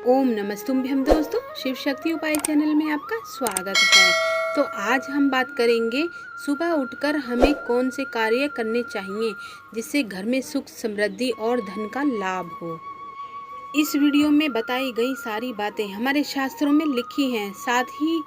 ओम नमस्तुभ्यम दोस्तों, शिव शक्ति उपाय चैनल में आपका स्वागत है। तो आज हम बात करेंगे सुबह उठकर हमें कौन से कार्य करने चाहिए जिससे घर में सुख समृद्धि और धन का लाभ हो। इस वीडियो में बताई गई सारी बातें हमारे शास्त्रों में लिखी हैं, साथ ही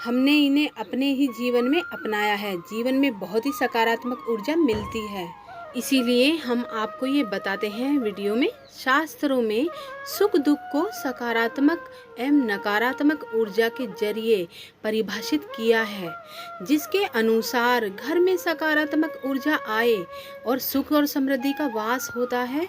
हमने इन्हें अपने ही जीवन में अपनाया है। जीवन में बहुत ही सकारात्मक ऊर्जा मिलती है, इसीलिए हम आपको ये बताते हैं वीडियो में। शास्त्रों में सुख दुख को सकारात्मक एवं नकारात्मक ऊर्जा के जरिए परिभाषित किया है, जिसके अनुसार घर में सकारात्मक ऊर्जा आए और सुख और समृद्धि का वास होता है।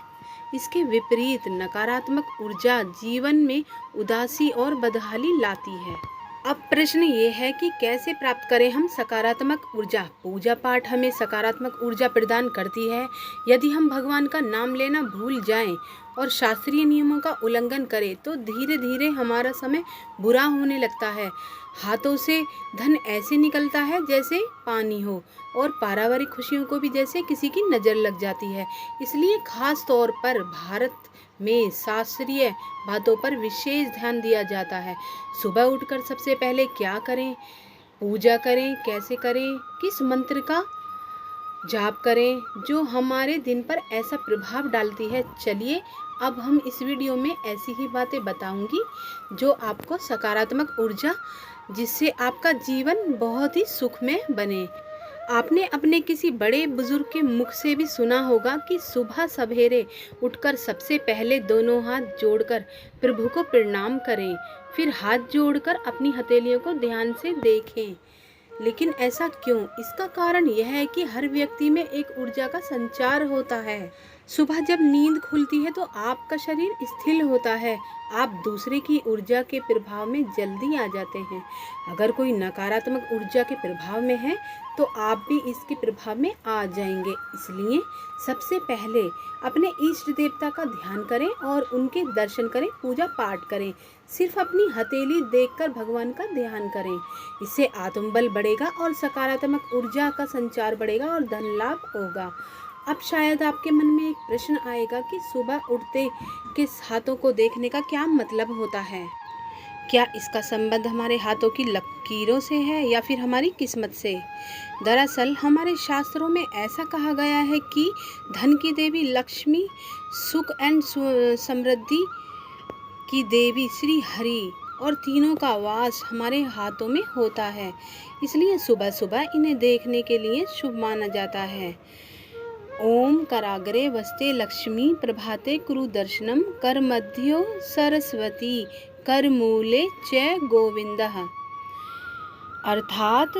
इसके विपरीत नकारात्मक ऊर्जा जीवन में उदासी और बदहाली लाती है। अब प्रश्न ये है कि कैसे प्राप्त करें हम सकारात्मक ऊर्जा। पूजा पाठ हमें सकारात्मक ऊर्जा प्रदान करती है। यदि हम भगवान का नाम लेना भूल जाएं और शास्त्रीय नियमों का उल्लंघन करें तो धीरे धीरे हमारा समय बुरा होने लगता है। हाथों से धन ऐसे निकलता है जैसे पानी हो, और पारिवारिक खुशियों को भी जैसे किसी की नज़र लग जाती है। इसलिए खास तौर पर भारत में शास्त्रीय बातों पर विशेष ध्यान दिया जाता है। सुबह उठकर सबसे पहले क्या करें, पूजा करें, कैसे करें, किस मंत्र का जाप करें जो हमारे दिन पर ऐसा प्रभाव डालती है। चलिए अब हम इस वीडियो में ऐसी ही बातें बताऊंगी जो आपको सकारात्मक ऊर्जा, जिससे आपका जीवन बहुत ही सुखमय बने। आपने अपने किसी बड़े बुजुर्ग के मुख से भी सुना होगा कि सुबह सवेरे उठकर सबसे पहले दोनों हाथ जोड़कर प्रभु को प्रणाम करें, फिर हाथ जोड़कर अपनी हथेलियों को ध्यान से देखें। लेकिन ऐसा क्यों? इसका कारण यह है कि हर व्यक्ति में एक ऊर्जा का संचार होता है। सुबह जब नींद खुलती है तो आपका शरीर स्थिर होता है, आप दूसरे की ऊर्जा के प्रभाव में जल्दी आ जाते हैं। अगर कोई नकारात्मक ऊर्जा के प्रभाव में है तो आप भी इसके प्रभाव में आ जाएंगे। इसलिए सबसे पहले अपने इष्ट देवता का ध्यान करें और उनके दर्शन करें, पूजा पाठ करें। सिर्फ अपनी हथेली देखकर भगवान का ध्यान करें। इससे आत्मबल बढ़ेगा और सकारात्मक ऊर्जा का संचार बढ़ेगा और धन लाभ होगा। अब शायद आपके मन में एक प्रश्न आएगा कि सुबह उठते के हाथों को देखने का क्या मतलब होता है। क्या इसका संबंध हमारे हाथों की लकीरों से है या फिर हमारी किस्मत से? दरअसल हमारे शास्त्रों में ऐसा कहा गया है कि धन की देवी लक्ष्मी, सुख एंड समृद्धि की देवी श्री हरि और तीनों का वास हमारे हाथों में होता है। इसलिए सुबह सुबह इन्हें देखने के लिए शुभ माना जाता है। ओम कराग्रे वस्ते लक्ष्मी प्रभाते कुरु दर्शनम कर मध्यो सरस्वती कर मूले च गोविंदः। अर्थात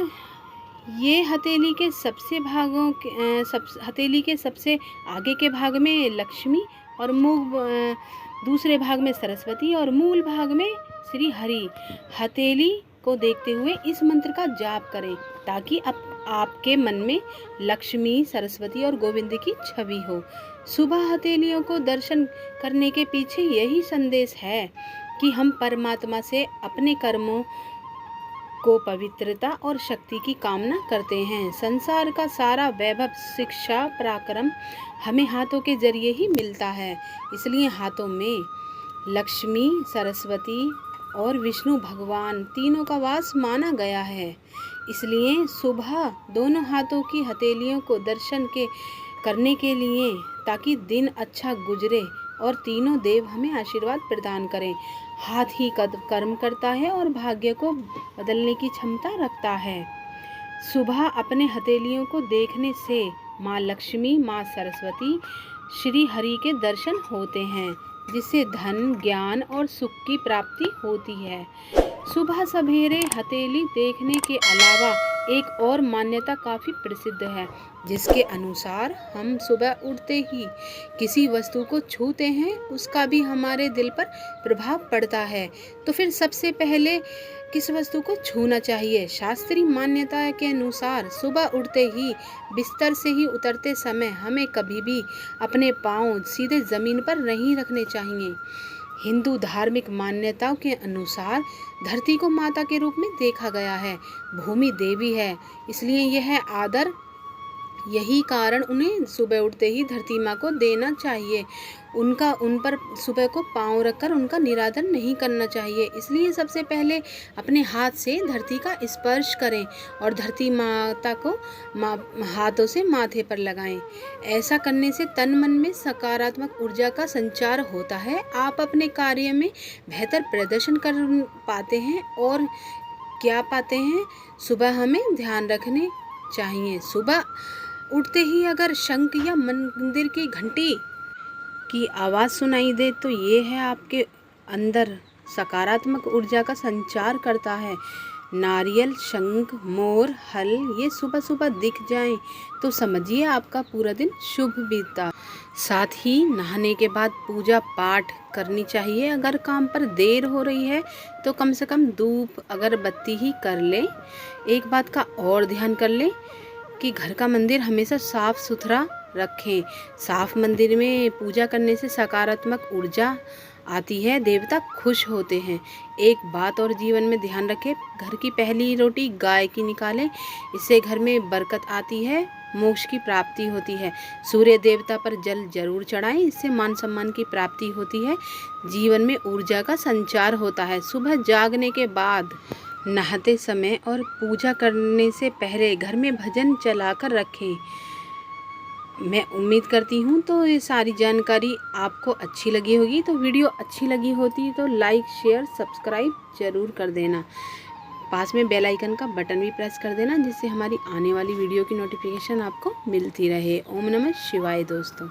ये हथेली के सबसे आगे के भाग में लक्ष्मी और दूसरे भाग में सरस्वती और मूल भाग में श्री हरि। हथेली को देखते हुए इस मंत्र का जाप करें ताकि आपके मन में लक्ष्मी, सरस्वती और गोविंद की छवि हो। सुबह हथेलियों को दर्शन करने के पीछे यही संदेश है कि हम परमात्मा से अपने कर्मों को पवित्रता और शक्ति की कामना करते हैं। संसार का सारा वैभव, शिक्षा, पराक्रम हमें हाथों के जरिए ही मिलता है। इसलिए हाथों में लक्ष्मी, सरस्वती और विष्णु भगवान तीनों का वास माना गया है। इसलिए सुबह दोनों हाथों की हथेलियों को दर्शन करने के लिए, ताकि दिन अच्छा गुजरे और तीनों देव हमें आशीर्वाद प्रदान करें। हाथ ही कर्म करता है और भाग्य को बदलने की क्षमता रखता है। सुबह अपने हथेलियों को देखने से माँ लक्ष्मी, माँ सरस्वती, श्री हरि के दर्शन होते हैं, जिससे धन, ज्ञान और सुख की प्राप्ति होती है। सुबह सवेरे हथेली देखने के अलावा एक और मान्यता काफ़ी प्रसिद्ध है, जिसके अनुसार हम सुबह उठते ही किसी वस्तु को छूते हैं, उसका भी हमारे दिल पर प्रभाव पड़ता है। तो फिर सबसे पहले किस वस्तु को छूना चाहिए? शास्त्रीय मान्यता के अनुसार सुबह उठते ही बिस्तर से ही उतरते समय हमें कभी भी अपने पाँव सीधे ज़मीन पर नहीं रखने चाहिए। हिंदू धार्मिक मान्यताओं के अनुसार धरती को माता के रूप में देखा गया है। भूमि देवी है, इसलिए यह आदर यही कारण उन्हें सुबह उठते ही धरती माँ को देना चाहिए। उन पर सुबह को पाँव रखकर उनका निरादर नहीं करना चाहिए। इसलिए सबसे पहले अपने हाथ से धरती का स्पर्श करें और धरती माता को हाथों से माथे पर लगाएं। ऐसा करने से तन मन में सकारात्मक ऊर्जा का संचार होता है। आप अपने कार्य में बेहतर प्रदर्शन कर पाते हैं। और क्या पाते हैं, सुबह हमें ध्यान रखने चाहिए। सुबह उठते ही अगर शंख या मंदिर की घंटी की आवाज़ सुनाई दे तो ये है आपके अंदर सकारात्मक ऊर्जा का संचार करता है। नारियल, शंख, मोर, हल ये सुबह सुबह दिख जाएं तो समझिए आपका पूरा दिन शुभ बीता। साथ ही नहाने के बाद पूजा पाठ करनी चाहिए। अगर काम पर देर हो रही है तो कम से कम धूप अगरबत्ती ही कर लें। एक बात का और ध्यान कर लें कि घर का मंदिर हमेशा साफ सुथरा रखें। साफ मंदिर में पूजा करने से सकारात्मक ऊर्जा आती है, देवता खुश होते हैं। एक बात और जीवन में ध्यान रखें, घर की पहली रोटी गाय की निकालें। इससे घर में बरकत आती है, मोक्ष की प्राप्ति होती है। सूर्य देवता पर जल जरूर चढ़ाएं, इससे मान सम्मान की प्राप्ति होती है, जीवन में ऊर्जा का संचार होता है। सुबह जागने के बाद, नहाते समय और पूजा करने से पहले घर में भजन चलाकर रखें। मैं उम्मीद करती हूँ तो ये सारी जानकारी आपको अच्छी लगी होगी। तो वीडियो अच्छी लगी होती तो लाइक, शेयर, सब्सक्राइब ज़रूर कर देना। पास में बेल आइकन का बटन भी प्रेस कर देना, जिससे हमारी आने वाली वीडियो की नोटिफिकेशन आपको मिलती रहे। ओम नमः शिवाय दोस्तों।